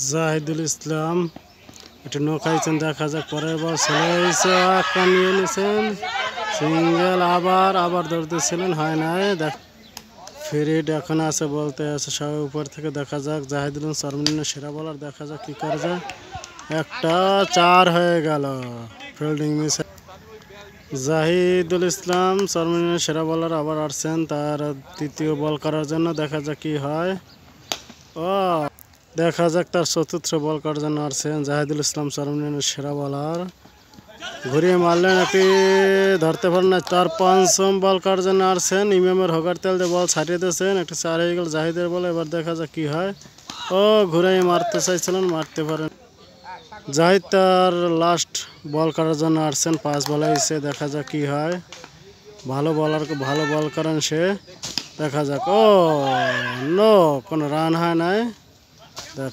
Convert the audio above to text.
জাহিদুল ইসলাম একটু নৌকাইছেন, দেখা যাক পরের বল ছেলে একটা নিয়ে নিয়েছেন সিঙ্গেল, আবার ধরতেছিলেন, হয় নাই। দেখ ফিরিড এখন আছে, বলতে আছে সবাই উপর থেকে। দেখা যাক জাহিদুল সর্বনিম্ন সেরা বলার, দেখা যাক কি করে যায়। একটা 4 হয়ে গেল, ফিল্ডিং মিস। জাহিদুল ইসলাম সর্বনিম্ন সেরা বলার আবার আসছেন তার তৃতীয় বল করার জন্য, দেখা যাক কি হয়। ও দেখা যাক তার চতুর্থ বল করার জন্য আসছেন জাহিদুল ইসলাম সর্বনিম্ন সেরা বলার। ঘুরিয়ে মারলেন, একটি ধরতে পারেন না। তার পঞ্চম বল করার জন্য আসছেন ইমামের হগার তেল দিয়ে বল ছাড়িয়ে দিয়েছেন, একটি 4 হয়ে গেল জাহিদের বলে। এবার দেখা যাক কি হয়। ও ঘুরিয়ে মারতে চাইছিলেন, মারতে পারেন। জাহিদ তার লাস্ট বল করার জন্য আসছেন, 5 বলে এসে, দেখা যাক কি হয়। ভালো বল করেন সে, দেখা যাক। ও নো, কোনো রান হয় নাই।